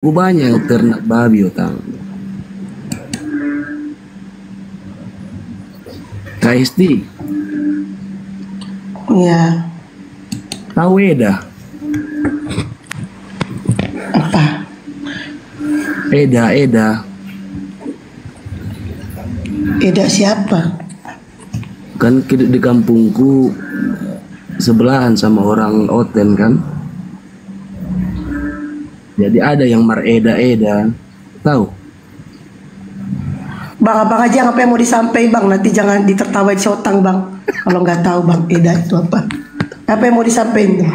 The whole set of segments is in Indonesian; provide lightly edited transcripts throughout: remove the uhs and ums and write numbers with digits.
Gue banyak ternak babi utang. KSD. Iya. Tahu Eda? Apa? Eda. Eda siapa? Kan di kampungku sebelahan sama orang Oten kan. Jadi ada yang Mar Eda. Tahu? Bang, abang aja apa yang mau disampaikan bang? Nanti jangan ditertawain si Otang bang. Kalau nggak tahu bang Eda itu apa? Apa yang mau disampaikan?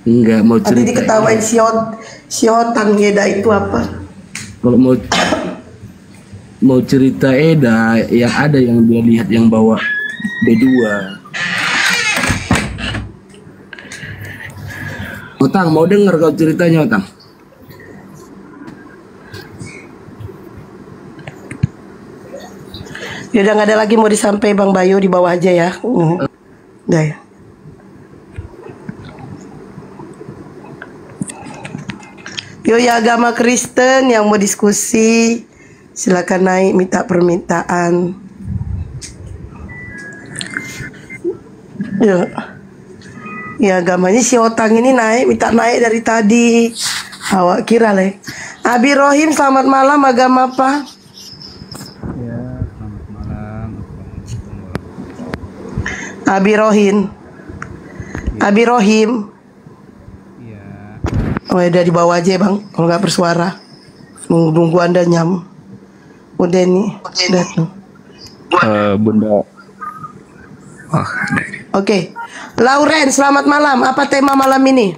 Enggak mau Nanti cerita. diketawain si Otang Eda itu apa? Kalau mau cerita Eda, yang ada yang dia lihat yang bawa B2. Otang mau denger kau ceritanya Otang? Ya udah nggak ada lagi mau disampaikan bang Bayu, di bawah aja ya. Udah ya. Yo ya agama Kristen yang mau diskusi silakan naik minta permintaan. Ya. Ya agamanya si Otang ini minta naik dari tadi. Awak kira leh. Abi Rohim selamat malam, agama apa? Ya, selamat malam. Abi Rohim. Iya. Oh udah dibawa aja bang, kalau nggak bersuara. Nunggu anda nyam. Udah nih, udah tuh. Bunda. Oke, Lauren selamat malam. Apa tema malam ini?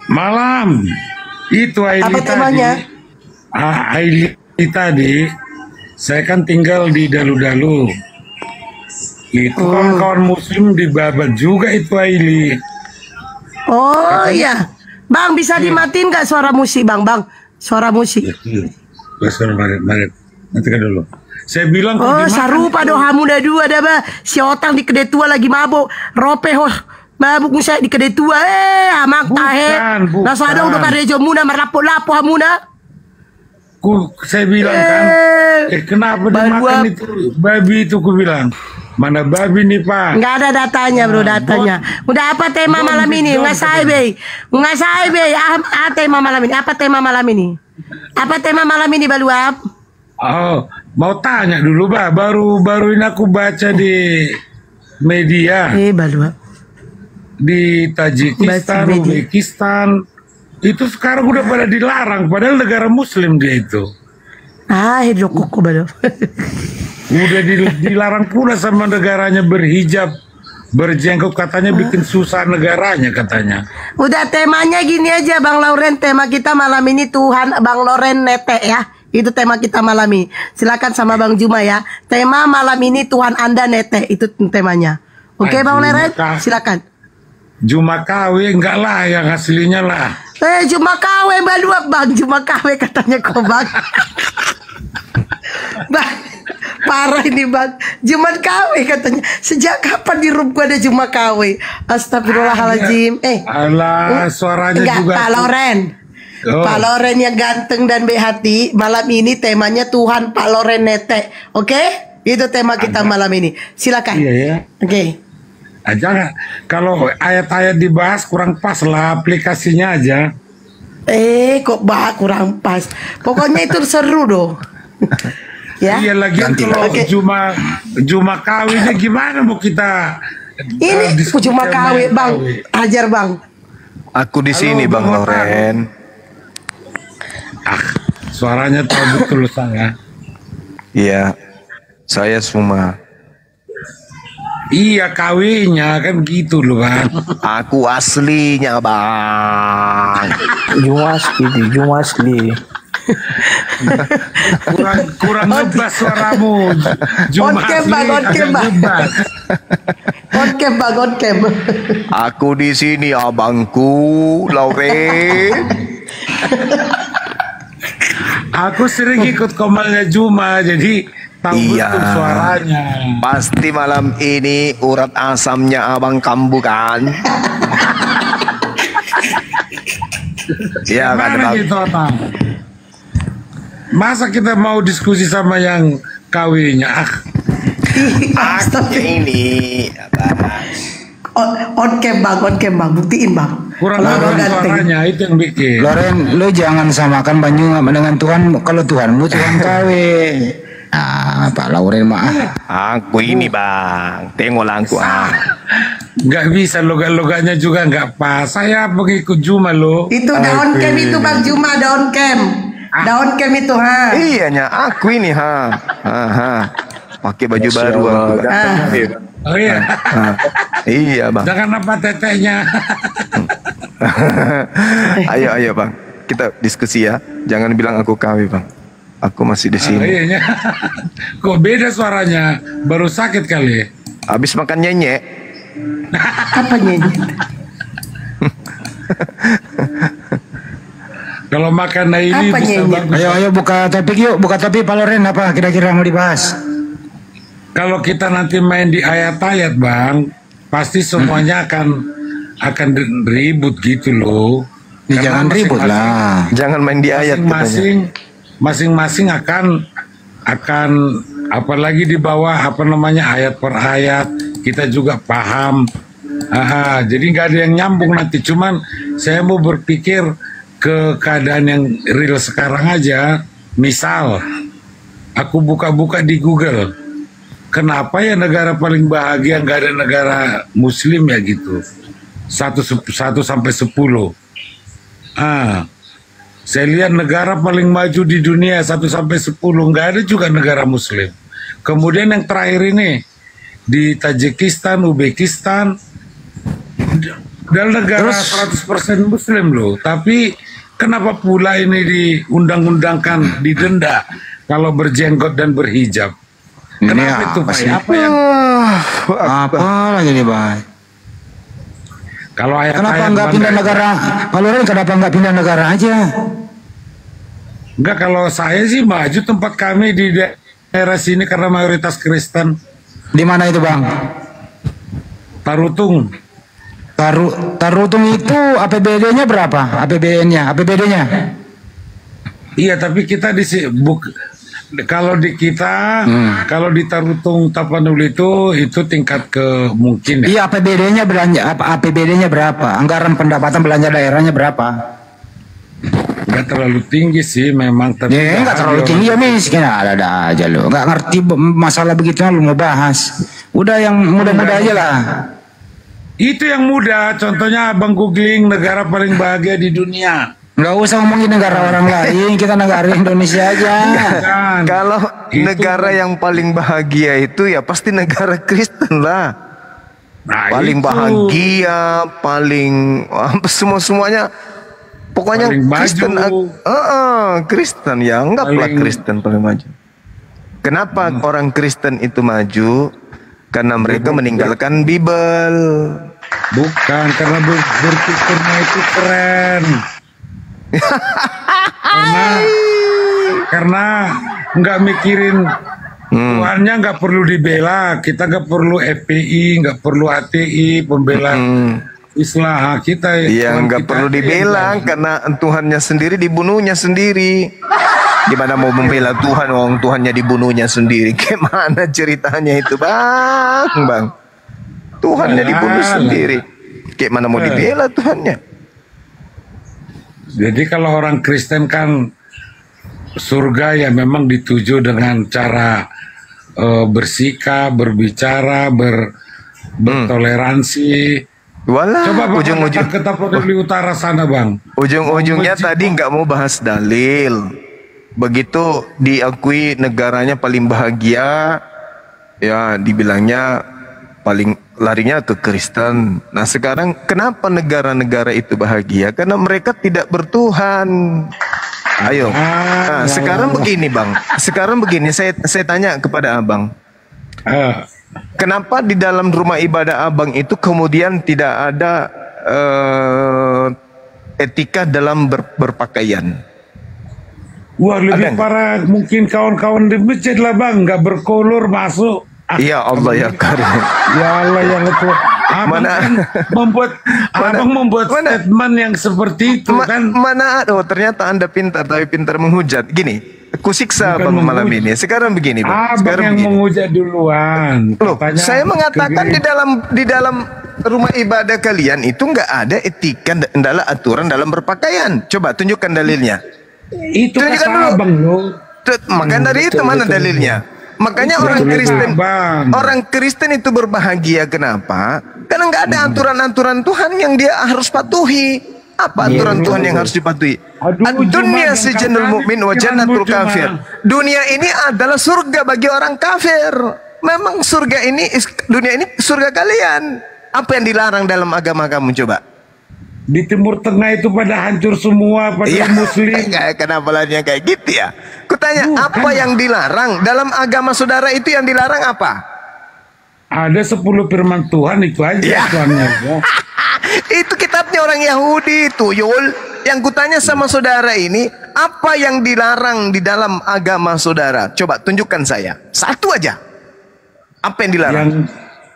Malam itu Aili Apa temanya? Aili tadi saya kan tinggal di Dalu-Dalu. Itu kawan-kawan muslim dibabat juga itu Aili. Oh iya, bang bisa dimatiin nggak suara musik bang? Bang, suara musik. Maret. Nanti kan dulu. Saya bilang Oh sarupa do hamu dah dua dah bah. Si Otang di kedai tua lagi mabuk. Rope mabuk musa di kedai tua. Amak tahe. Nasa ada udah karejo muna merapo-lapo hamuna. Saya bilang kan, kenapa dimakan itu babi itu? Ku bilang, mana babi nih Pak? Nggak ada datanya bro, datanya. Udah apa tema malam ini? Ngasai be. Apa tema malam ini? Apa tema malam ini? Apa tema malam ini Baluap? Oh, mau tanya dulu Bah, baru ini aku baca di media. Baluap. Di Tajikistan, Uzbekistan, itu sekarang udah pada dilarang, padahal negara muslim dia itu. Hidup kuku Baluap. Udah dilarang pula sama negaranya berhijab, berjenggot, katanya bikin susah negaranya katanya. Udah temanya gini aja Bang Lauren, tema kita malam ini Tuhan Bang Lauren Nete ya. Itu tema kita malam ini. Silakan sama Bang Juma ya. Tema malam ini Tuhan Anda Nete, itu temanya. Oke Bang Lauren, silakan. Juma KW enggak lah, yang aslinya lah. Juma KW Baluap Bang, Juma KW katanya kok Bang. Bang, parah ini Bang. Jumat KW katanya. Sejak kapan di room gua ada Jumat KW? Astagfirullahaladzim. Alah, suaranya enggak, juga. Pak Loren. Pak Loren yang ganteng dan baik hati. Malam ini temanya Tuhan Pak Loren Nete. Oke? Itu tema kita malam ini. Silakan. Iya ya. Oke. Jangan, kalau ayat-ayat dibahas kurang pas lah, aplikasinya aja. Kok kurang pas. Pokoknya itu seru dong. Ya. Iya lagi kalau Juma kawinnya gimana mau kita? Ini Juma KW Bang. Ajar Bang. Aku di sini Bang Loren. Suaranya tahu betul saya. Iya, saya semua. Iya kawinnya kan gitu loh Bang. Aku aslinya Bang. Juma asli. kurang ngebas suaramu. Oke Bang. Aku di sini abangku Lauren. Aku sering ikut komalnya Juma, jadi tahu betul suaranya. Pasti malam ini urat asamnya abang kambuh kan? Iya kan Mana bang. gitu Otang? Masa kita mau diskusi sama yang KW-nya? Aku ini abang. On cam bang, buktiin bang. Kurang Kalau kedengaran ganteng. suaranya, itu yang bikin. Loren, lu jangan samakan Banyu dengan Tuhan. Kalau Tuhanmu Tuhan KW. Ah, Pak Lauren mah. Aku ini bang. Tengoklah aku Nggak bisa logat-logatnya juga nggak pas. Saya pengikut Juma lo. Itu daun cam itu bang Juma, daun cam. Daun cam itu ha. Iya nya, aku ini ha. Pakai baju baru aku. Bang. Oh iya. Iya bang. Jangan apa tetehnya. Ayo bang, kita diskusi ya. Jangan bilang aku KW bang. Aku masih di Oh, sini. iya. Kok beda suaranya? Baru sakit kali. Habis makan nyenyek. Apa nyanyi? Kalau makan ini Apa bisa nyanyi? bagus. Ayo buka topik yuk, buka topik Pak Lauren apa kira-kira mau dibahas? Kalau kita nanti main di ayat-ayat bang, pasti semuanya akan ribut gitu loh. Ya, jangan Karena ribut lah. Jangan main di ayat katanya. Masing-masing akan apalagi di bawah apa namanya ayat per ayat kita juga paham. Jadi nggak ada yang nyambung nanti. Cuman saya mau berpikir ke keadaan yang real sekarang aja. Misal aku buka-buka di Google, kenapa ya negara paling bahagia nggak ada negara Muslim ya gitu? 1 sampai 10. Saya lihat negara paling maju di dunia 1 sampai 10 nggak ada juga negara Muslim. Kemudian yang terakhir ini di Tajikistan, Uzbekistan, dan negara 100% Muslim loh. Tapi kenapa pula ini diundang-undangkan didenda kalau berjenggot dan berhijab? Ini Kenapa itu apa Pak? sih? Apa yang Apa lagi nih Pak? kalau ayat Kenapa nggak pindah negara? Pak Lauren kenapa nggak pindah negara aja? Enggak, kalau saya sih maju tempat kami di daerah sini karena mayoritas Kristen. Di mana itu Bang? Tarutung. Tarutung itu APBD-nya berapa? APBD-nya? Iya, tapi kita kalau di kita, kalau di Tarutung Tapanuli itu tingkat ke mungkin ya. Iya APBD-nya APBD-nya berapa? Anggaran pendapatan belanja daerahnya berapa? Nggak terlalu tinggi sih memang. Tapi Ya nggak terlalu tinggi ya miskin ada aja lo. Nggak ngerti masalah begitu lu mau bahas. Udah yang mudah-mudah aja lah. Itu yang mudah. Contohnya abang googling negara paling bahagia di dunia. Nggak usah ngomongin negara orang lain, kita negara Indonesia aja. Kan? Kalau Itu- negara yang paling bahagia itu ya pasti negara Kristen lah. Nah, Paling itu. bahagia, paling semuanya. Pokoknya Paling maju. Kristen. Kristen ya, anggaplah Paling- Kristen paling maju. Kenapa orang Kristen itu maju? Karena mereka meninggalkan Bible. Bukan, karena berpikirnya itu keren. karena nggak mikirin Tuhannya, nggak perlu dibela. Kita nggak perlu FPI, nggak perlu HTI, pembela Islam kita. Iya, Tuhan nggak kita perlu yang dibela karena Tuhannya sendiri dibunuhnya sendiri. Gimana mau membela Tuhan, orang Tuhannya dibunuhnya sendiri? Gimana ceritanya itu, Bang? Tuhannya dibunuh sendiri. Kayak mana mau dibela Tuhannya? Jadi kalau orang Kristen kan surga ya memang dituju dengan cara bersikap, berbicara, bertoleransi. Walah, Coba bang, ujung-ujung ke Tapanuli Utara sana bang. ujung-ujungnya tadi nggak mau bahas dalil. Begitu diakui negaranya paling bahagia, ya dibilangnya paling larinya ke Kristen. Nah sekarang kenapa negara-negara itu bahagia? Karena mereka tidak bertuhan. Ayo. Nah, sekarang begini bang. Sekarang begini, saya tanya kepada abang. Kenapa di dalam rumah ibadah abang itu kemudian tidak ada etika dalam berpakaian? Wah, lebih Ada nggak? parah mungkin kawan-kawan di masjid lah bang, nggak berkolor masuk. Iya Allah ya karim. Ya Allah yang itu. Abang kan membuat statement yang seperti itu kan. Mana oh ternyata Anda pintar tapi pintar menghujat. Gini, kusiksa Bukan Bang malam menghujat. ini. Sekarang begini, Bang. Abang Sekarang yang begini. menghujat duluan. Loh, Katanya saya mengatakan di dalam rumah ibadah kalian itu nggak ada etika, adalah aturan dalam berpakaian. Coba tunjukkan dalilnya. itu tunjukkan kata dulu. abang lo. Maka dari itu mana dalilnya? Makanya orang Kristen, orang Kristen itu berbahagia. Kenapa? Karena nggak ada aturan-aturan Tuhan yang dia harus patuhi. Apa aturan Tuhan yang harus dipatuhi? Dunia sijnul mukmin wa jannatul kafir. Dunia ini adalah surga bagi orang kafir. Memang surga ini, dunia ini surga kalian. Apa yang dilarang dalam agama kamu coba? Di Timur Tengah itu pada hancur semua, pada muslim. Kenapa lainnya kayak gitu ya? Kutanya, apa yang dilarang dalam agama saudara itu, yang dilarang apa? Ada 10 firman Tuhan, itu aja Tuhannya. Ya. Itu kitabnya orang Yahudi itu, Yul. Yang kutanya sama saudara ini, apa yang dilarang di dalam agama saudara? Coba tunjukkan saya. Satu aja. Apa yang dilarang?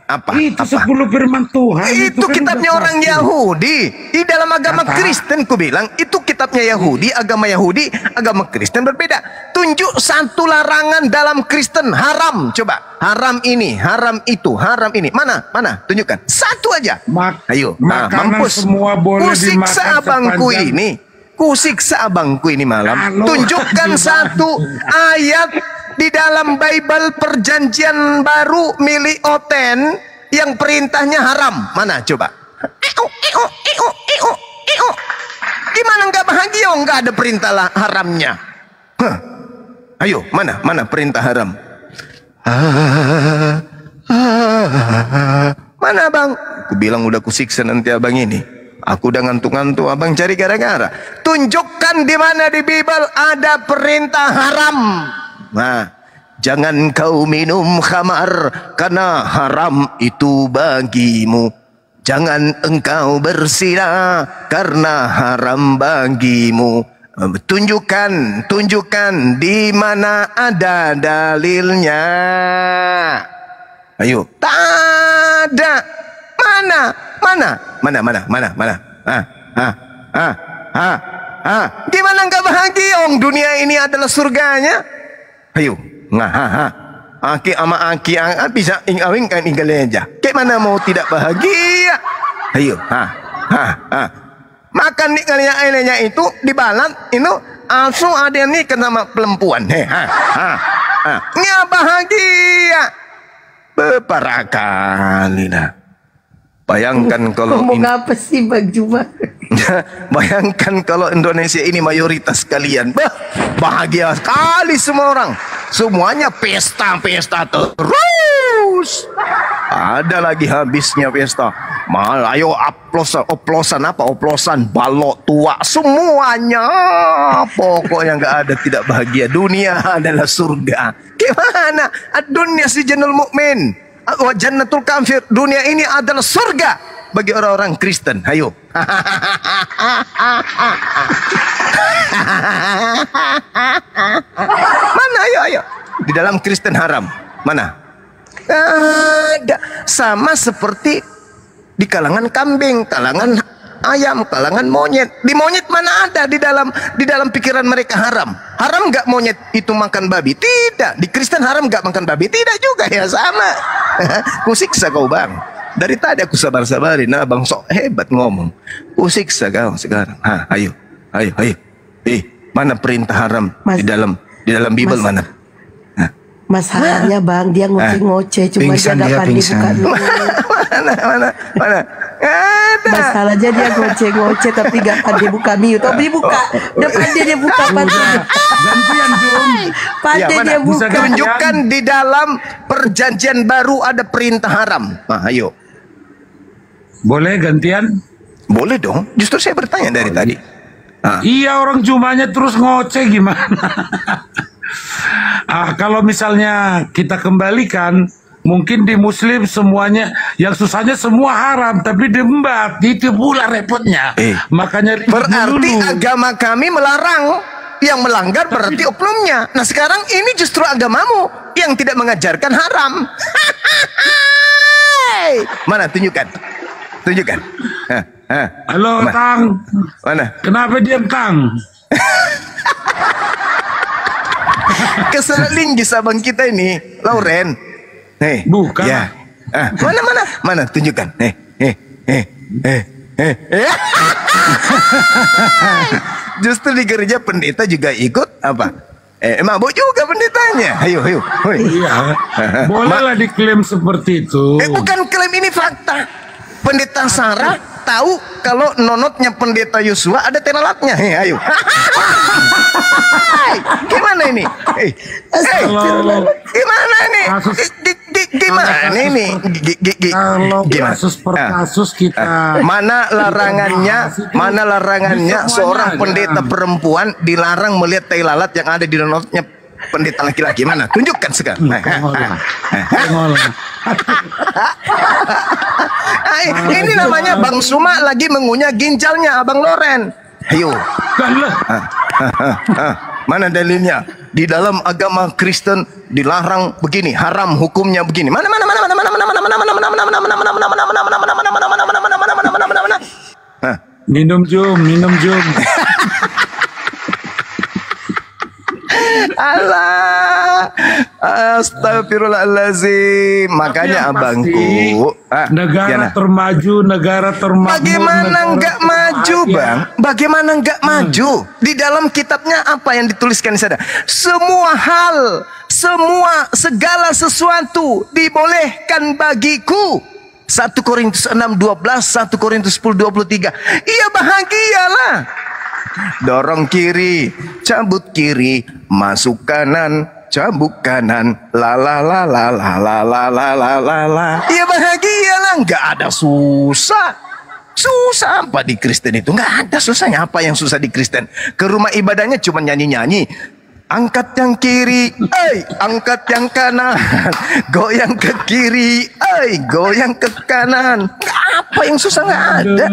Apa? Itu 10 firman Tuhan. Itu kan kitabnya udah orang pasti. Yahudi. Di dalam agama Kristen ku bilang itu kitabnya Yahudi, agama Yahudi, agama Kristen berbeda. Tunjuk satu larangan dalam Kristen haram. Coba. Haram ini, haram itu, haram ini. Mana? Mana? Tunjukkan. Satu aja. Ayo. Nah, Makanan mampus. semua boleh Kusiksa dimakan abangku sepanjang- ini. Kusiksa abangku ini malam. Halo. Tunjukkan satu ayat di dalam Bible Perjanjian Baru milik Oten yang perintahnya haram. Mana coba? Gimana nggak bahagia? Nggak ada perintah haramnya. Ayo, mana perintah haram? Mana abang? Aku bilang udah kusiksa nanti abang ini. Aku udah ngantuk-ngantuk, abang cari gara-gara. Tunjukkan di mana di Bible ada perintah haram. Nah, jangan kau minum khamar karena haram itu bagimu. Jangan engkau berzina karena haram bagimu. Tunjukkan di mana ada dalilnya. Ayo, tak ada. Mana? Gimana nggak bahagia? Dunia ini adalah surganya. Ayo, aki bisa ingawing kan aja. Kayak mana mau tidak bahagia? Ayo, makan nih kalian itu dibalat, itu langsung ada nih kena perempuan. Nggak bahagia. Beberapa kali dah. Bayangkan kalau Ngomong apa sih Bang Juma? bayangkan kalau Indonesia ini mayoritas kalian, bahagia sekali semua orang. Semuanya pesta terus. Ada lagi habisnya pesta. Ayo oplosan balok tua semuanya. Pokoknya nggak ada tidak bahagia. Dunia adalah surga. Gimana? Dunia sijnul mukmin wa jannatul kafir. Dunia ini adalah surga bagi orang-orang Kristen. Ayo. Mana ayo. Di dalam Kristen haram. Mana? Ada. Sama seperti di kalangan kambing, kalangan ayam, kalangan monyet. Di monyet mana ada di dalam pikiran mereka haram? Haram nggak monyet itu makan babi? Tidak. Di Kristen haram nggak makan babi? Tidak juga ya, sama. Kusiksa kau bang. Dari tadi aku sabar-sabarin, abang sok hebat ngomong. Kusiksa kau sekarang. Ayo. Mana perintah haram di dalam Bible mana? Masalahnya Bang, dia ngoceh-ngoceh, cuma dia Pingsan, nggak dia pandai buka pingsan. dulu. Mana? Ada. Masalahnya dia ngoceh-ngoceh tapi nggak pandai buka mute. Oh, dia buka, udah pandai dia buka, Gantian Jum. pandai dia buka. Tunjukkan di dalam Perjanjian Baru ada perintah haram. Ayo. Boleh gantian? Boleh dong. Justru saya bertanya dari tadi. Iya, orang Jumanya terus ngoceh gimana? Kalau misalnya kita kembalikan, mungkin di Muslim semuanya, yang susahnya semua haram, tapi diembat, itu pula repotnya. Makanya Berarti dulu. agama kami melarang. Yang melanggar berarti oknumnya. Nah sekarang ini justru agamamu yang tidak mengajarkan haram. Mana tunjukkan. Tunjukkan. Halo Ma- Tang, Mana? kenapa diam Tang? Keselat linggis abang kita ini, Lauren. Bukan. Ya. Mana tunjukkan. Justru di gereja pendeta juga ikut apa? Mabuk juga pendetanya. Ayo. Hoi. Iya, bolehlah diklaim seperti itu. Bukan klaim, ini fakta. Pendeta Sarah tahu kalau nonotnya pendeta Yosua ada telalatnya. Ayo. Gimana ini? Gimana ini? Gimana ini? Kalau Gimana? kasus per kasus kita. Mana larangannya seorang pendeta perempuan dilarang melihat tai lalat yang ada di nonotnya pendeta laki-laki? Mana? Tunjukkan sekarang. Tengoklah. Ini namanya Bang Suma lagi mengunyah ginjalnya Abang Loren. Ayo. Mana dalilnya? Di dalam agama Kristen dilarang begini, haram hukumnya begini. Mana? Minum jum. Allah, astagfirullahaladzim. Makanya abangku, negara termaju. bagaimana nggak maju, Bang? Bagaimana nggak maju? Di dalam kitabnya apa yang dituliskan di sana? Semua hal, segala sesuatu dibolehkan bagiku. 1 Korintus 6:12, 1 Korintus 10:23. Iya, bahagialah. Dorong kiri, cabut kiri, masuk kanan, cabut kanan, la. Iya, bahagialah, nggak ada susah. Susah apa di Kristen itu? Nggak ada susahnya. Apa yang susah di Kristen? Ke rumah ibadahnya cuma nyanyi-nyanyi. Angkat yang kiri, angkat yang kanan, goyang ke kiri, goyang ke kanan. Apa yang susah? Nggak ada.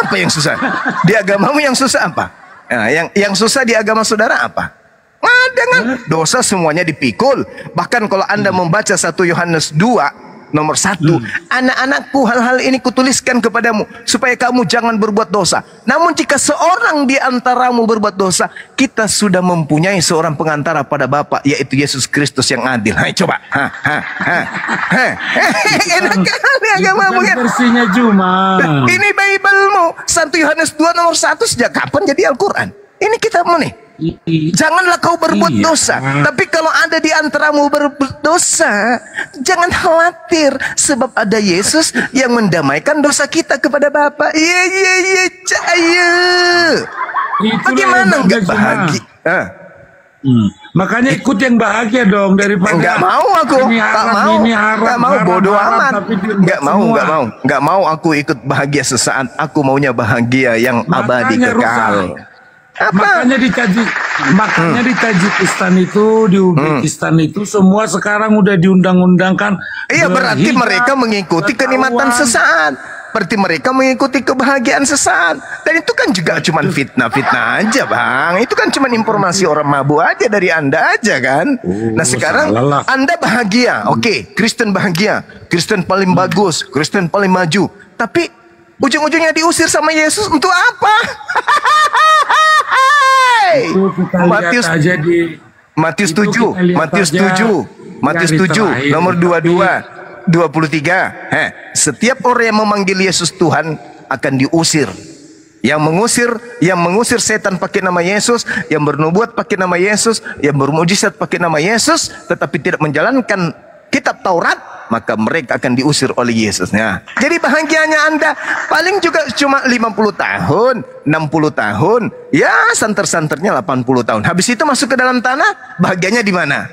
Apa yang susah? Di agamamu yang susah apa? Nah, yang susah di agama saudara apa? Nggak ada kan? Dosa semuanya dipikul. Bahkan kalau Anda membaca 1 Yohanes 2 nomor 1, anak-anakku, hal-hal ini kutuliskan kepadamu supaya kamu jangan berbuat dosa. Namun jika seorang di antaramu berbuat dosa, kita sudah mempunyai seorang pengantara pada Bapa, yaitu Yesus Kristus yang adil. Hai, coba. Enak kali agama bukan? Versinya cuma. Ini Bible-mu 1 Yohanes 2 nomor 1 sejak kapan jadi Al-Quran? Ini kitabmu nih. Janganlah kau berbuat dosa. Tapi kalau ada di antaramu berbuat dosa, jangan khawatir, sebab ada Yesus yang mendamaikan dosa kita kepada Bapa. Cahaya. Bagaimana nggak bahagia? Makanya ikut yang bahagia dong daripada Nggak mau aku, nggak mau, bodoh amat. Nggak mau aku ikut bahagia sesaat. Aku maunya bahagia yang abadi kekal. Makanya di Tajikistan itu, di Uzbekistan itu semua sekarang udah diundang-undangkan. Iya, berarti mereka mengikuti kenikmatan sesaat. Berarti mereka mengikuti kebahagiaan sesaat. Dan itu kan juga cuma fitnah-fitnah aja, Bang. Itu kan cuma informasi orang mabuk aja dari Anda aja kan. Nah sekarang Anda bahagia. Oke, Kristen bahagia. Kristen paling bagus. Kristen paling maju. Tapi ujung-ujungnya diusir sama Yesus untuk apa? Matius 7 nomor 23. Setiap orang yang memanggil Yesus Tuhan akan diusir. Yang mengusir setan pakai nama Yesus, yang bernubuat pakai nama Yesus, yang bermujizat pakai nama Yesus, tetapi tidak menjalankan kitab Taurat, maka mereka akan diusir oleh Yesus. Nah, jadi bahagianya Anda paling juga cuma 50 tahun, 60 tahun, ya santer-santernya 80 tahun. Habis itu masuk ke dalam tanah, bahagianya di mana?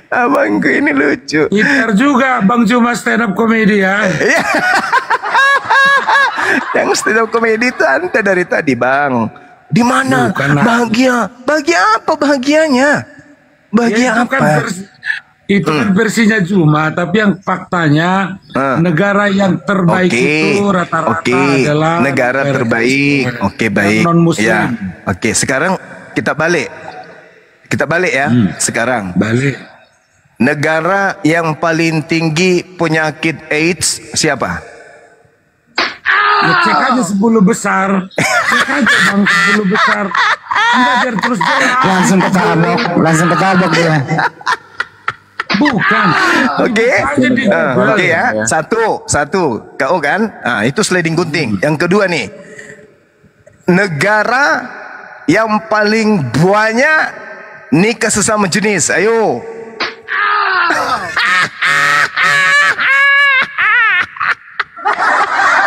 Abangku ini lucu. Gitar juga Bang Cuma stand up komedi ya. Yang stand up komedi itu Anda dari tadi, Bang. Di mana? Bahagia. Bahagia apa bahagianya? Bahagia Ya, apa? Itu kan versinya Juma, tapi yang faktanya negara yang terbaik itu rata-rata adalah negara terbaik. Oke, baik. Non-Muslim. Ya. Oke, sekarang kita balik. Kita balik ya. Sekarang. Balik. Negara yang paling tinggi penyakit AIDS siapa? Ya, cek aja 10 besar. Cek aja bang 10 besar. Enggak biar terus jalan. Langsung ketabok dia. Bukan. Oke. Aja di Google. Oke ya. Satu. Kau kan? Nah, itu sliding gunting. Yang kedua nih. Negara yang paling banyak nikah sesama jenis. Ayo.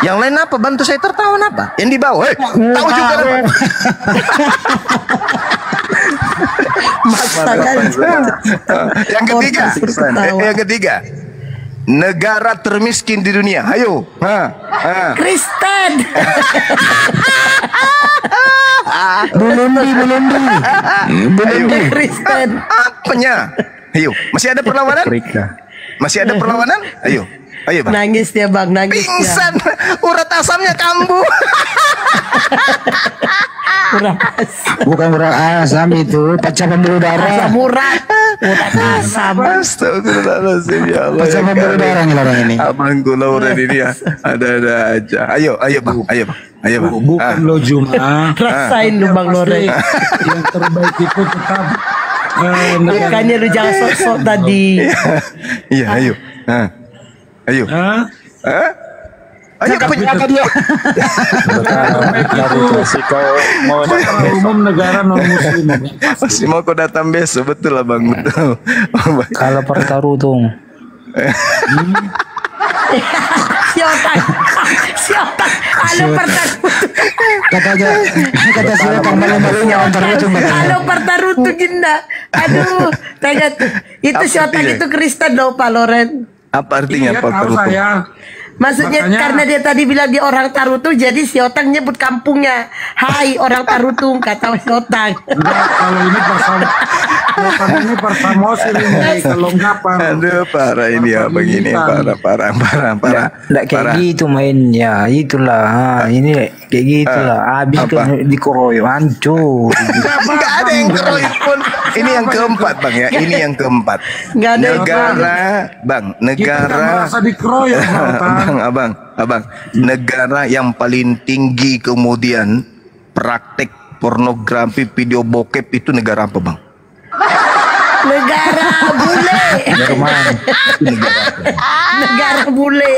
Yang lain apa? Bantu saya tertawan apa? Yang di bawah. Tahu juga apa? Yang ketiga. Yang ketiga. Negara termiskin di dunia. Ayo. Kristen. Ayo. Kristen. Apanya? Ayo. Masih ada perlawanan? Masih ada perlawanan? Ayo. Ayo bang. Nangis dia bang, nangis dia. Pingsan. Urat asamnya kambuh. Urat asam. Bukan urat asam itu, pecah pembuluh darah. Asam urat. Urat asam. Astagfirullahaladzim ya Allah. Pecah pembuluh darah nih orang ini. Abangku Lauren ini ya. Ada aja. Ayo bang. Ayo bang. Bukan lo Juma. Rasain lu bang Loren. Yang terbaik itu tetap Bukannya lu jangan sok-sok tadi. Iya, ayo. Ayo. Ayo Apa dia? secara umum negara non muslim. Masih mau kau datang besok, betul lah bang, betul. Kalau pertarutung. Siapa? Halo pertarutung. Kata siapa malu-malunya pertarutung. Halo pertarutung Ginda. Aduh, tegat. Itu si otak itu Kristen loh Pak Loren. Apa artinya Iya, Pak tahu Tarutung? saya. Maksudnya Makanya- karena dia tadi bilang dia orang Tarutung, jadi si otak nyebut kampungnya. Hai orang Tarutung, kata si otak. Enggak, kalau ini ini persamosir ini kelonggapan. Aduh parah ini ya begini, parah. Nggak kayak gitu mainnya, itulah. Ini kayak gitulah. Habis Apa? kan dikeroyok, hancur. Enggak ada yang keroyok pun. Ini yang keempat bang ya. Ini yang keempat. Nggak ada yang Negara, bang. Kita kan Negara. merasa dikeroyok, Bang. Abang. Negara yang paling tinggi kemudian praktek pornografi video bokep itu negara apa bang? Negara bule. Jerman. Negara bule.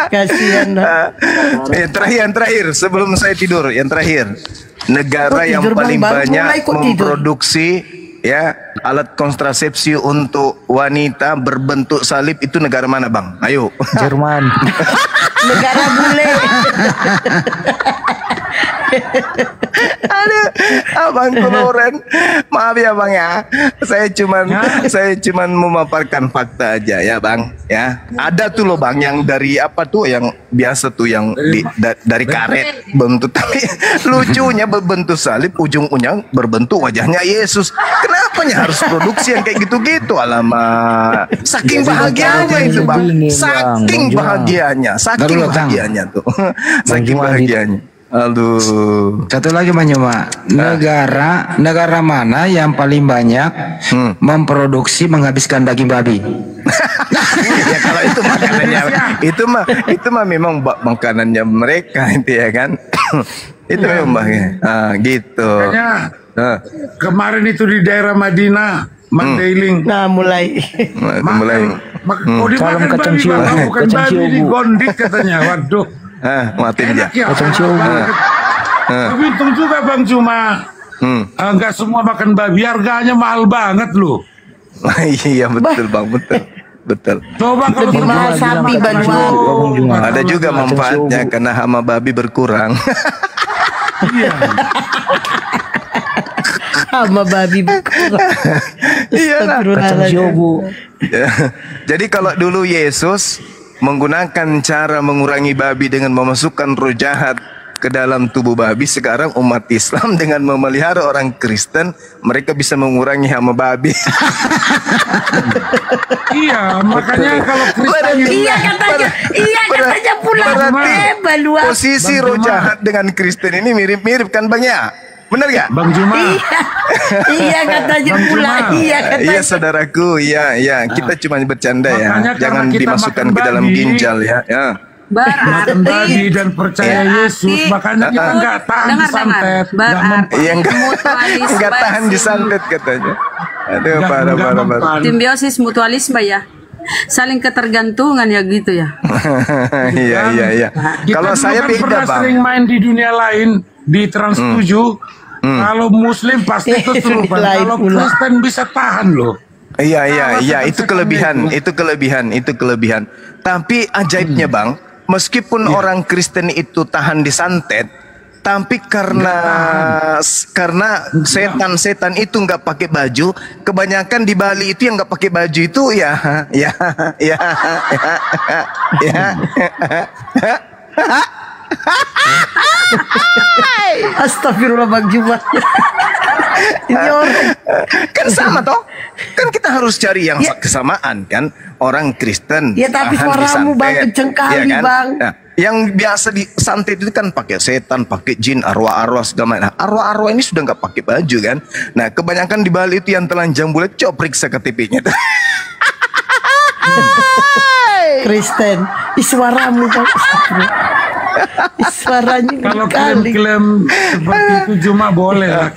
Kasihan. Yang terakhir sebelum saya tidur, yang terakhir negara Kok yang tidur, Bang? paling Baru banyak mulai kok tidur? memproduksi ya alat kontrasepsi untuk wanita berbentuk salib itu negara mana bang? Ayo. Jerman. Negara bule. Aduh, abang Loren, maaf ya bang ya. Saya cuman memaparkan fakta aja ya bang ya. Ada tuh loh bang yang dari apa tuh yang biasa tuh yang dari karet bentuk tapi lucunya berbentuk salib ujung-ujung berbentuk wajahnya Yesus. Kenapanya harus produksi yang kayak gitu-gitu? Alamak, saking bahagianya itu bang, saking bahagianya, saking bahagianya tuh, saking bahagianya. Aduh. Satu lagi Bang Juma, negara mana yang paling banyak memproduksi menghabiskan daging babi? Ya kalau itu makanannya itu mah memang makanannya mereka itu ya kan. Itu memang bang ya. Gitu. Makanya kemarin itu di daerah Madinah, Mandailing. Nah mulai. Mulai. Oh dimakan kacang babi ciu, Bang, bukan kacang babi ciu, Bu. digondit katanya. Waduh. Matiin dia. Enak ya. Kacang ciu, Bu. Tapi untung juga Bang Cuma. Enggak semua makan babi, harganya mahal banget loh. Iya betul bang, betul. Coba kalau Lebih mahal sapi Bang Juma. Ada juga manfaatnya karena hama babi berkurang. Iya. Sama babi berkurang. Iya lah. Kacang ciu, Bu. Jadi kalau dulu Yesus menggunakan cara mengurangi babi dengan memasukkan roh jahat ke dalam tubuh babi. Sekarang umat Islam dengan memelihara orang Kristen, mereka bisa mengurangi hama babi. Iya, makanya kalau Kristen Iya katanya pula. Berarti Baluan. posisi roh jahat dengan Kristen ini mirip-mirip kan Bang ya? Benar gak? Bang Juma, Iya katanya Bang pula. Juma. Iya katanya. Iya saudaraku, iya. Kita cuma bercanda ya. Makanya Jangan karena kita dimasukkan makan ke dalam babi. ginjal ya. makan babi dan percaya Yesus, makanya kita nggak tahan disantet, Iya nggak tahan disantet katanya. Aduh parah. Simbiosis mutualisme ya. Saling ketergantungan ya gitu ya. Iya. Kalau saya beda pernah Bang. sering main di dunia lain di Trans 7. Kalau Muslim pasti kesurupan. Kalau Kristen bisa tahan loh. Iya, itu kelebihan. Tapi ajaibnya Bang, meskipun orang Kristen itu tahan disantet, tapi karena setan itu nggak pakai baju, kebanyakan di Bali itu yang nggak pakai baju itu ya. Astagfirullah Bang Juma. Ini orang Kan sama toh. Kan kita harus cari yang kesamaan kan. Orang Kristen Ya, tapi tahan suaramu, disantet, Bang, kenceng kali, kan? Bang. Nah, yang biasa disantet itu kan pakai setan, pakai jin, arwah-arwah segala macam. Nah, arwah-arwah ini sudah nggak pakai baju kan. Nah, kebanyakan di Bali itu yang telanjang bulat, coba periksa KTP-nya. Kristen. Suaramu Bang. Suaranya Kalau kali. klaim seperti itu cuma boleh lah,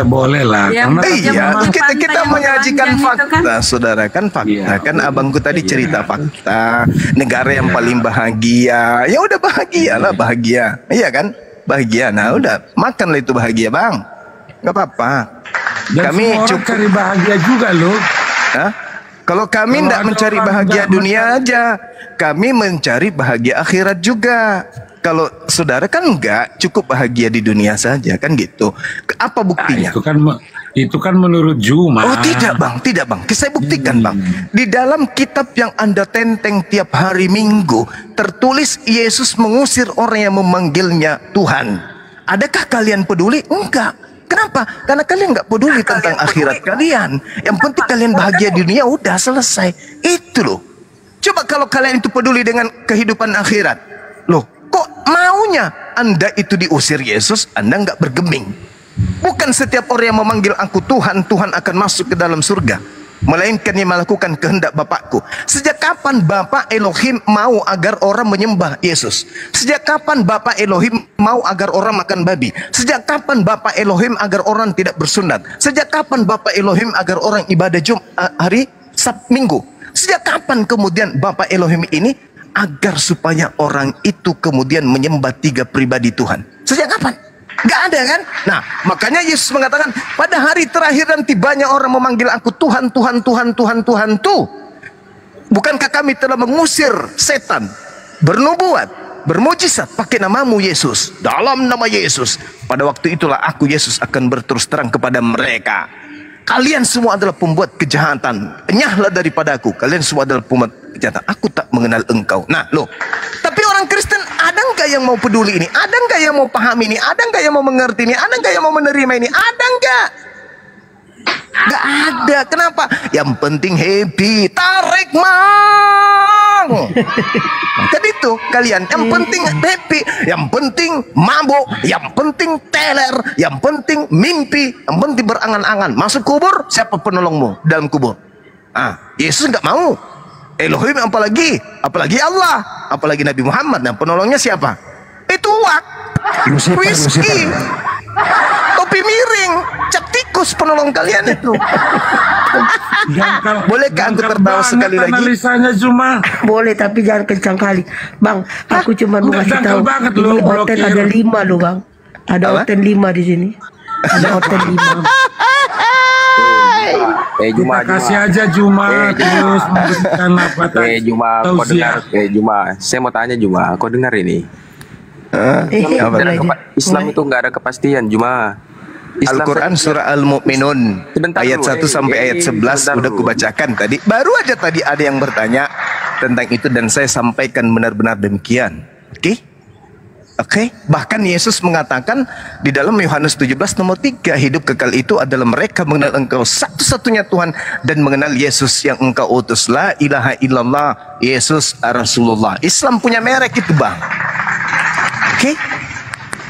boleh lah. Ya, Karena Iya, kita yang menyajikan telanjang itu fakta, saudara kan fakta kan abangku tadi cerita fakta negara yang paling bahagia. Ya udah bahagialah bahagia, iya kan bahagia. Nah udah makanlah itu bahagia Bang, nggak apa-apa. dan Kami semua orang cukup. cari bahagia juga loh. Hah? Kalau kami Kalau tidak ada mencari orang bahagia nggak dunia aja, kami mencari bahagia akhirat juga. Kalau saudara kan enggak cukup bahagia di dunia saja kan gitu. Apa buktinya? Itu kan menurut Juma. Oh tidak bang. Saya buktikan bang. Di dalam kitab yang Anda tenteng tiap hari Minggu tertulis Yesus mengusir orang yang memanggilnya Tuhan. Adakah kalian peduli? Enggak. Kenapa? Karena kalian nggak peduli tentang akhirat kalian. Yang penting kalian bahagia di dunia udah selesai. Itu loh. Coba kalau kalian itu peduli dengan kehidupan akhirat, loh kok maunya Anda itu diusir Yesus, Anda nggak bergeming. Bukan setiap orang yang memanggil aku Tuhan, Tuhan akan masuk ke dalam surga, melainkan yang melakukan kehendak Bapakku. Sejak kapan Bapak Elohim mau agar orang menyembah Yesus? Sejak kapan Bapak Elohim mau agar orang makan babi? Sejak kapan Bapak Elohim agar orang tidak bersunat? Sejak kapan Bapak Elohim agar orang ibadah hari Minggu? Sejak kapan kemudian Bapak Elohim ini agar supaya orang itu kemudian menyembah 3 pribadi Tuhan? Sejak kapan? Gak ada kan? Nah, makanya Yesus mengatakan pada hari terakhir nanti banyak orang memanggil aku Tuhan, Tuhan, Tuhan, Tuhan, Tuhan tuh. Bukankah kami telah mengusir setan, bernubuat, bermujizat pakai namamu Yesus, dalam nama Yesus? Pada waktu itulah aku Yesus akan berterus terang kepada mereka, kalian semua adalah pembuat kejahatan, enyahlah daripadaku, kalian semua adalah pembuat kejahatan, aku tak mengenal engkau. Nah loh, tapi orang Kristen ada nggak yang mau peduli ini? Ada nggak yang mau pahami ini? Ada nggak yang mau mengerti ini? Ada nggak yang mau menerima ini? Ada nggak? Nggak ada. Kenapa? Yang penting happy, tarik mang. Jadi itu kalian, yang penting happy, yang penting mabuk, yang penting teler, yang penting mimpi, yang penting berangan-angan. Masuk kubur, siapa penolongmu dalam kubur? Yesus nggak mau. Elohim apalagi Allah, apalagi Nabi Muhammad. Nah penolongnya siapa? Itu wak, whisky, topi miring, cap tikus penolong kalian itu. Bolehkah aku tertawa sekali lagi? Analisanya cuma Boleh tapi jangan kencang kali. Bang, aku cuma mau kasih tahu. banget Ini lu, hotel blokir. ada 5 loh bang. Ada Apa? hotel 5 di sini. Ada hotel 5. Juma, kasih aja Juma terus memberikan apa tadi? Juma, kau Tausiah. dengar? Juma, saya mau tanya Juma, kau dengar ini? Mulai aja. Islam itu nggak ada kepastian, Juma. Al-Quran surah Al-Mu'minun Sebentar ayat dulu, 1 sampai ayat 11 sebentar udah dulu. kubacakan tadi. Baru aja tadi ada yang bertanya tentang itu dan saya sampaikan benar-benar demikian. Oke? Oke, bahkan Yesus mengatakan di dalam Yohanes 17 nomor 3, hidup kekal itu adalah mereka mengenal Engkau satu-satunya Tuhan dan mengenal Yesus yang Engkau utus. La ilaha illallah, Yesus Rasulullah. Islam punya merek itu, Bang. Oke?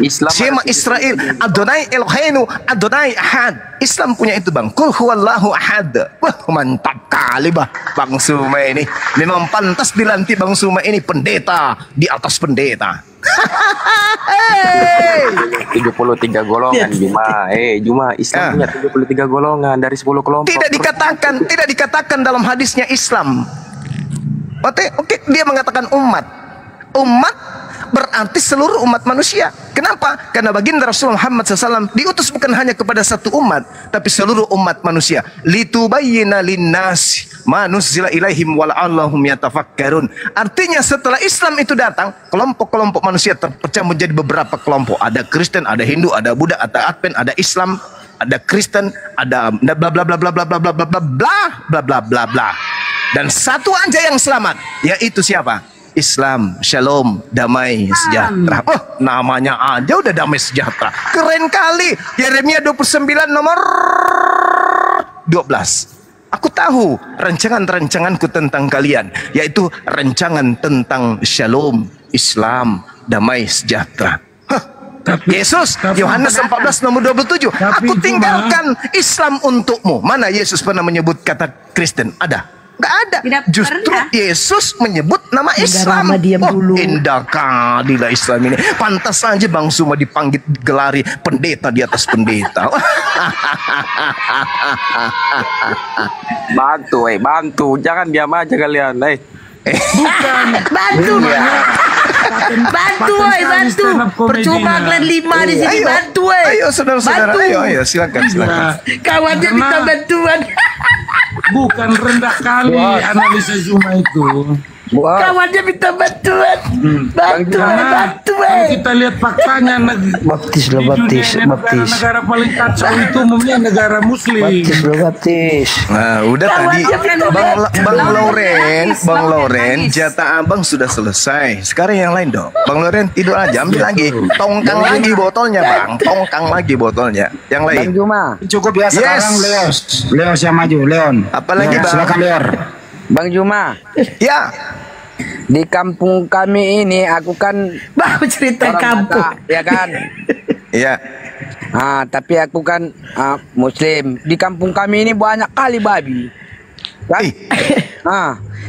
Islam Shema Israel, Adonai Eloheinu, Adonai Ahad. Islam punya itu, Bang. Kul huwallahu ahad. Wah, mantap kali, Bang Suma ini. Memang pantas dilantik Bang Suma ini pendeta di atas pendeta. 73 golongan Juma. Juma, Islam punya 73 golongan dari 10 kelompok. Tidak dikatakan dalam hadisnya Islam. Oke, dia mengatakan umat. Umat berarti seluruh umat manusia. Kenapa? Karena baginda Rasulullah Muhammad SAW diutus bukan hanya kepada satu umat, tapi seluruh umat manusia. Litubayyina linnasi ma nuzzila ilaihim wala'allahum yatafakkarun. Artinya setelah Islam itu datang, kelompok-kelompok manusia terpecah menjadi beberapa kelompok. Ada Kristen, ada Hindu, ada Buddha, ada Advent, ada Islam, ada Kristen, ada bla bla bla bla bla bla bla bla bla bla bla bla bla. Dan satu aja yang selamat, yaitu siapa? Islam, shalom, damai sejahtera. Oh, namanya aja udah damai sejahtera. Keren kali. Yeremia 29 nomor 12. Aku tahu rancangan-rancanganku tentang kalian, yaitu rancangan tentang shalom, Islam, damai sejahtera. Yesus, Yohanes 14 nomor 27. Aku tinggalkan Islam untukmu. Mana Yesus pernah menyebut kata Kristen? Ada? Nggak ada. Justru Yesus menyebut nama Islam. Indah kali lah Islam ini. Pantas saja Bang Suma dipanggil gelari pendeta di atas pendeta. Bantu. Jangan diam aja kalian. Bukan. Bantu. Bantu. Percuma kalian 5 di sini. Bantu. Ayo saudara-saudara. Ayo silakan. Kawannya minta bantuan. Bukan rendah kali analisa Zuma itu. Kawannya minta bantuan. Bantu. Kalau kita lihat faktanya, baptis. negara paling kacau itu umumnya negara Muslim. Baptis. Nah, udah tadi Bang Loren, jatah abang sudah selesai. Sekarang yang lain dong. Bang Loren tidur aja, ambil lagi. Tongkang lagi botolnya, Bang. Tongkang lagi botolnya. Yang lain. Bang Juma. Cukup ya sekarang Leos yang maju, Leon. Apalagi Bang? Silakan Leon. Bang Juma. Ya. Di kampung kami ini aku kan cerita kampung, ya kan? Iya. Tapi aku kan Muslim. Di kampung kami ini banyak kali babi. Kan?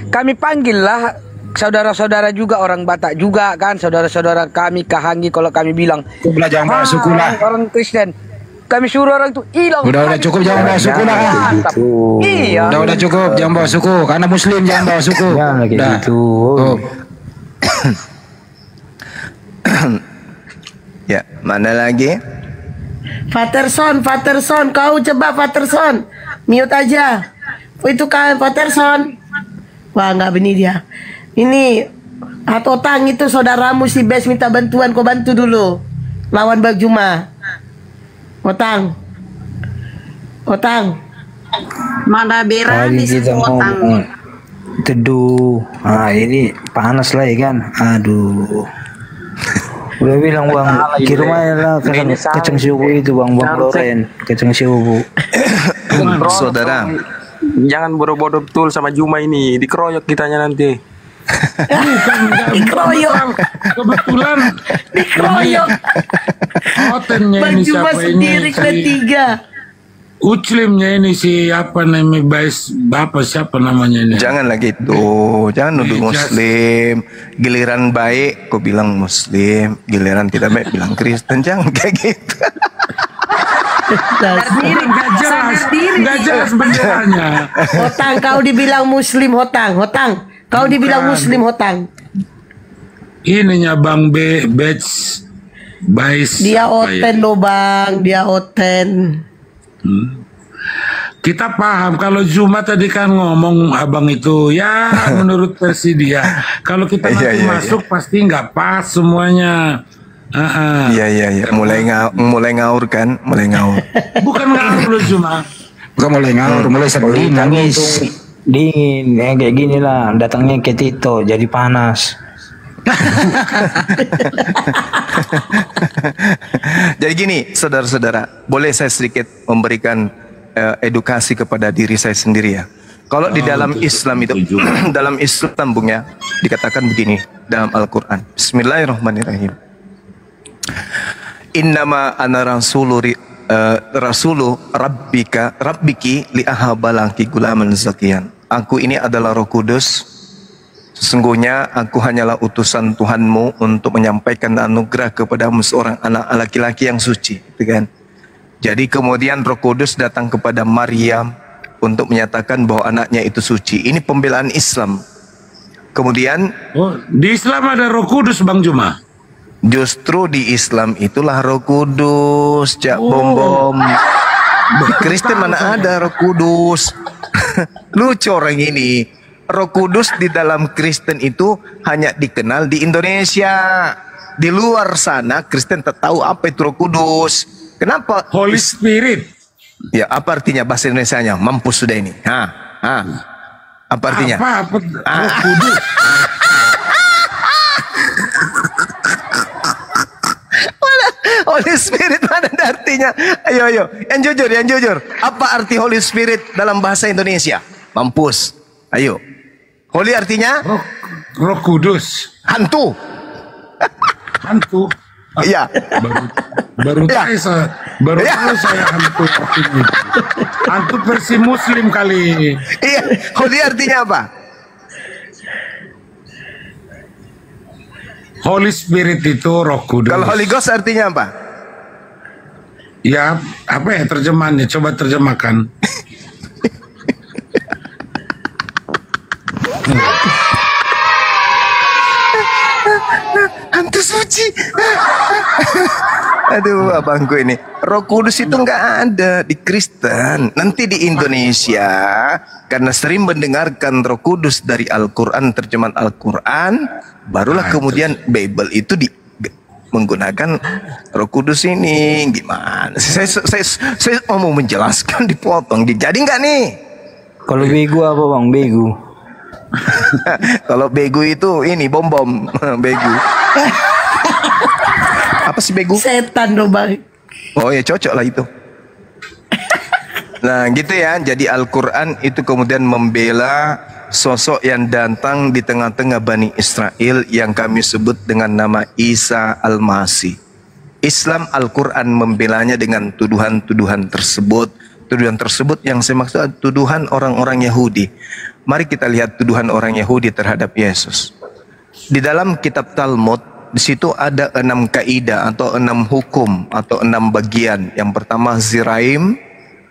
Kami panggillah saudara-saudara juga orang Batak juga kan, saudara-saudara kami Kahangi kalau kami bilang. Belajar bahasa suku lah. Orang Kristen. Kami suruh orang itu hilang. Udah cukup jangan bawa suku lah. Iya. Udah cukup jangan bawa suku. Karena Muslim jangan bawa suku. Jangan gitu. Ya, mana lagi? Faterson, kau coba Faterson, mute aja. Itu kan Faterson. Wah nggak benih dia. Ini Atotang itu saudaramu si Bes minta bantuan, kau bantu dulu. Lawan Bang Juma. Otang. Mana berani si Otang. Teduh. Ini panas lah ya kan. Aduh. Udah bilang Bang, kirim aja lah kacang siubu itu Bang Loren, kacang siubu. Saudara, jangan bodoh-bodoh betul sama Juma ini, dikeroyok kitanya nanti. Dikeroyok. Kebetulan Dikeroyok. hotennya Bang ini Juma siapa sendiri ini? ketiga. Uclimnya ini siapa namanya? Bapak siapa namanya ini? janganlah gitu. Jangan nuduh Muslim. Giliran baik kau bilang Muslim, giliran tidak baik bilang Kristen. Jangan kayak gitu. Nggak jelas benderanya. Hotang, kau dibilang Muslim, Hotang. Kau dibilang Muslim, Hotang. Ininya Bang Bets Bais. Dia oten loh Bang, dia oten. Kita paham kalau Zuma tadi kan ngomong abang itu ya menurut versi dia. Kalau kita nanti masuk pasti nggak pas semuanya. Iya. Mulai ngaur kan, mulai ngaur. Bukan ngaur loh Zuma. Bukan mulai ngaur, mulai sedih nangis. Dingin, kayak gini lah. Datangnya ke Tito jadi panas. Jadi gini, saudara-saudara, boleh saya sedikit memberikan edukasi kepada diri saya sendiri ya. Kalau di dalam Islam itu, dalam Islam Bung ya, dikatakan begini dalam Al-Quran. Bismillahirrahmanirrahim. Innama ana rasulu rabbiki li ahabalaki gulaman zakian. Aku ini adalah Roh Kudus. Sesungguhnya aku hanyalah utusan Tuhanmu untuk menyampaikan anugerah kepadamu seorang anak laki-laki yang suci, gitu kan? Jadi kemudian Roh Kudus datang kepada Maryam untuk menyatakan bahwa anaknya itu suci. Ini pembelaan Islam. Kemudian di Islam ada Roh Kudus, Bang Juma. Justru di Islam itulah Roh Kudus, Cak Bom. Di Kristen mana ada Roh Kudus? Lucu orang ini. Roh Kudus di dalam Kristen itu hanya dikenal di Indonesia. Di luar sana Kristen tak tahu apa itu Roh Kudus. Kenapa? Holy Spirit. Ya, apa artinya bahasa Indonesianya? Mampus sudah ini. Apa artinya? Apa Roh Kudus? Holy Spirit mana ada artinya? Ayo, yang jujur. Apa arti Holy Spirit dalam bahasa Indonesia? Mampus. Ayo. Holy artinya? Roh Kudus. Hantu. Hantu. Iya. Baru tahu saya hantu artinya. Hantu versi Muslim kali. Iya. Holy artinya apa? Holy Spirit itu Roh Kudus. Kalau Holy Ghost artinya apa? Ya, apa ya terjemahannya? Coba terjemahkan. Hantu suci. Aduh, abangku ini. Roh Kudus itu nggak ada di Kristen. Nanti di Indonesia, karena sering mendengarkan Roh Kudus dari Al-Quran, terjemahan Al-Quran, barulah kemudian Bible itu menggunakan Roh Kudus ini. Gimana? Saya mau menjelaskan dipotong. Jadi nggak nih? Kalau begu apa bang? Begu. Kalau begu itu ini bom begu. Apa sih begu? Setan dong bang. Oh ya cocok lah itu. Nah gitu ya. Jadi Al-Quran itu kemudian membela sosok yang datang di tengah-tengah Bani Israel yang kami sebut dengan nama Isa Al-Masih. Islam Al-Quran membelanya dengan tuduhan-tuduhan tersebut. Tuduhan tersebut yang saya maksud tuduhan orang-orang Yahudi. Mari kita lihat tuduhan orang Yahudi terhadap Yesus. Di dalam kitab Talmud, di situ ada 6 kaidah atau 6 hukum atau 6 bagian. Yang pertama Ziraim,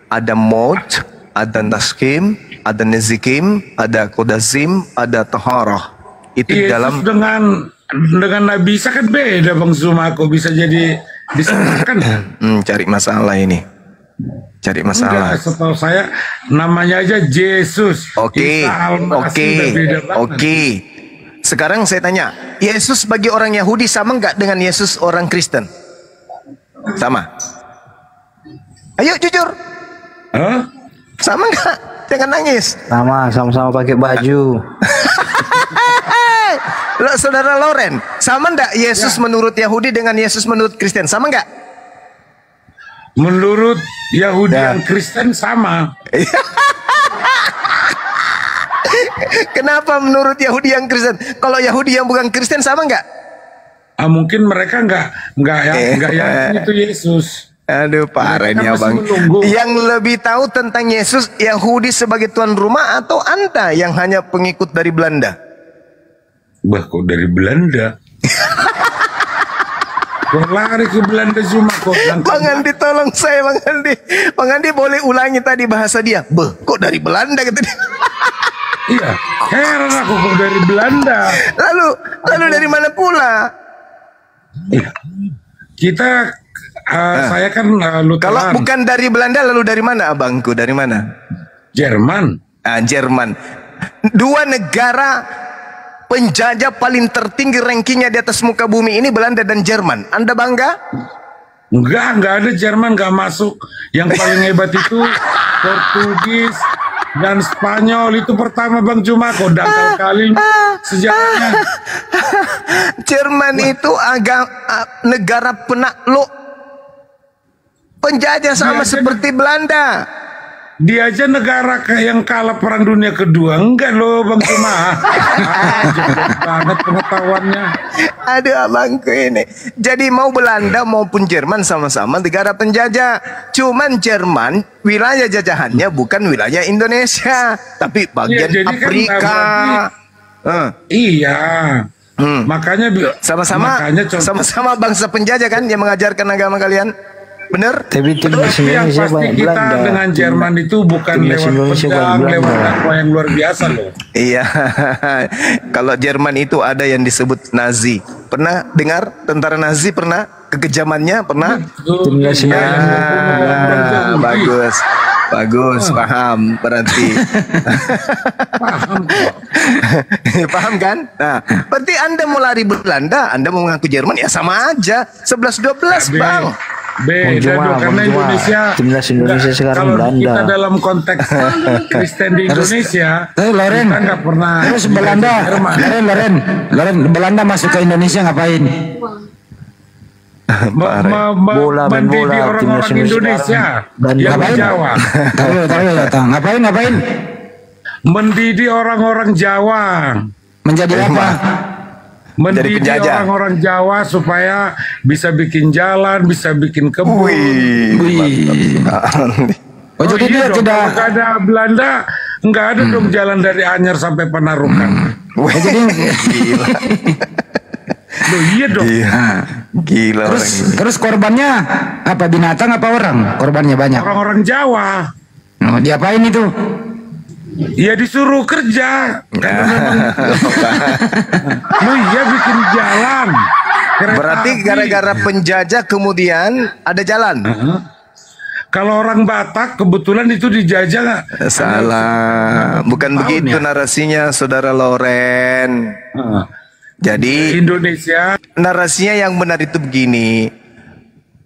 ada Maut, ada Naskim, ada Nezikim, ada Kodazim, ada Taharah. Itu Yesus dalam dengan Nabi Isa kan beda Bang Zuma, kok bisa jadi disamakan? Cari masalah ini. Cari masalah. Enggak, setahu saya namanya aja Yesus. Oke. Sekarang saya tanya, Yesus bagi orang Yahudi sama nggak dengan Yesus orang Kristen? Sama. Ayo jujur. Hah? Sama nggak? Jangan nangis. Sama-sama pakai baju. Saudara Loren, sama nggak Yesus menurut Yahudi dengan Yesus menurut Kristen? Sama nggak? Menurut Yahudi dan Kristen sama. Kenapa menurut Yahudi yang Kristen? Kalau Yahudi yang bukan Kristen sama nggak? Mungkin mereka nggak yakin itu Yesus. Aduh parah ini abang. Yang lebih tahu tentang Yesus Yahudi sebagai tuan rumah atau Anda yang hanya pengikut dari Belanda? Bah kok dari Belanda? Lari ke Belanda cuma kok. Bang Andi tolong saya Bang Andi. Bang Andi boleh ulangi tadi bahasa dia. Beh kok dari Belanda gitu dia. Iya, heran aku kok dari Belanda. Lalu dari mana pula? Kita saya kan Lutheran. Kalau bukan dari Belanda lalu dari mana abangku? Dari mana? Jerman. Jerman. 2 negara penjajah paling tertinggi rankingnya di atas muka bumi ini Belanda dan Jerman. Anda bangga? Enggak ada Jerman nggak masuk. Yang paling hebat itu Portugis, dan Spanyol itu pertama Bang Juma, kok dangkal kali sejarahnya. Jerman itu negara penakluk penjajah sama seperti Belanda. Dia aja negara yang kalah perang dunia kedua. Enggak loh Bang Juma. Cepet banget pengetahuannya. Aduh abangku ini. Jadi mau Belanda maupun Jerman sama-sama negara penjajah. Cuman Jerman wilayah jajahannya bukan wilayah Indonesia, tapi bagian jadi kan Afrika. Iya. Makanya sama-sama bangsa penjajah kan yang mengajarkan agama kalian. Bener? Tapi yang pasti kita dengan Jerman itu bukan lewat pedang, lewat dakwah yang luar biasa loh. Iya. Kalau Jerman itu ada yang disebut Nazi. Pernah dengar tentara Nazi? Pernah? Kekejamannya pernah? Bagus. Bagus, paham berarti. Paham kan? Nah, berarti Anda mau lari Belanda, Anda mau mengaku Jerman, ya sama aja. 11-12, Bang. Beda dong, karena Indonesia sekarang kalau Belanda. kita dalam konteks Kristen di Indonesia, Loren, kita nggak pernah. Terus Belanda, Loren, Belanda masuk ke Indonesia ngapain? Mendidik orang-orang Indonesia yang di Jawa. Ngapain? Mendidik orang-orang Jawa. Menjadi apa? Mendidik orang-orang Jawa supaya bisa bikin jalan, bisa bikin kebun. Jadi dia dong, tidak kalau ada Belanda, nggak ada dong jalan dari Anyer sampai Panarukan. jadi Loh, iya dong. Gila orang ini. Terus korbannya apa, binatang apa orang? Korbannya banyak. Orang-orang Jawa. Diapain itu? Ya disuruh kerja. Lu iya bikin jalan. Berarti gara-gara penjajah kemudian ada jalan. Kalau orang Batak kebetulan itu dijajah. Salah. Bukan begitu narasinya, Saudara Loren. Jadi Indonesia, narasinya yang benar itu begini.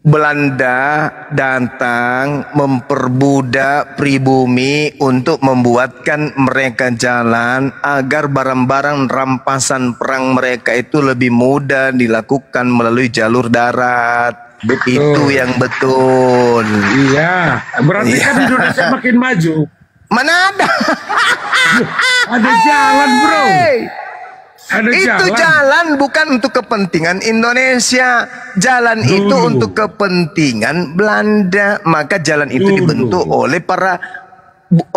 Belanda datang memperbudak pribumi untuk membuatkan mereka jalan agar barang-barang rampasan perang mereka itu lebih mudah dilakukan melalui jalur darat. Betul. Itu yang betul. Iya, berarti kan Indonesia makin maju. Mana ada? Ada jalan, bro. Itu jalan bukan untuk kepentingan Indonesia. Jalan itu untuk kepentingan Belanda. Maka jalan itu dibentuk oleh para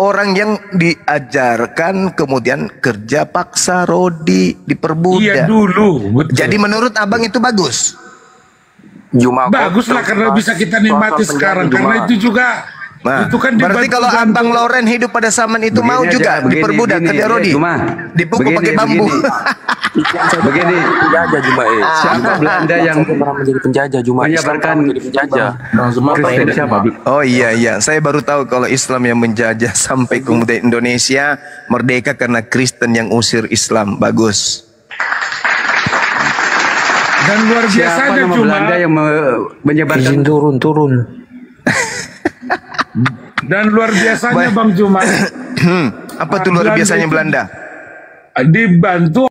orang yang diajarkan kemudian kerja paksa, rodi, diperbudak. Iya dulu, betul. Jadi menurut abang itu bagus. Bagus lah karena bisa kita nikmati sekarang. Karena itu juga itu kan berarti kalau Abang Loren hidup pada zaman itu mau juga diperbudak kerja rodi, dipukul pakai bambu. Begini, penjajah Juma. Siapa Belanda yang menjadi penjajah Juma? Menyebarkan menjadi penjajah. Kristen siapa? Oh iya, saya baru tahu kalau Islam yang menjajah sampai kemudian Indonesia merdeka karena Kristen yang usir Islam. Bagus. Dan luar biasanya Juma. Belanda yang menyebarkan turun. Dan luar biasanya Bang Juma. Apa tuh luar biasanya Belanda? Dibantu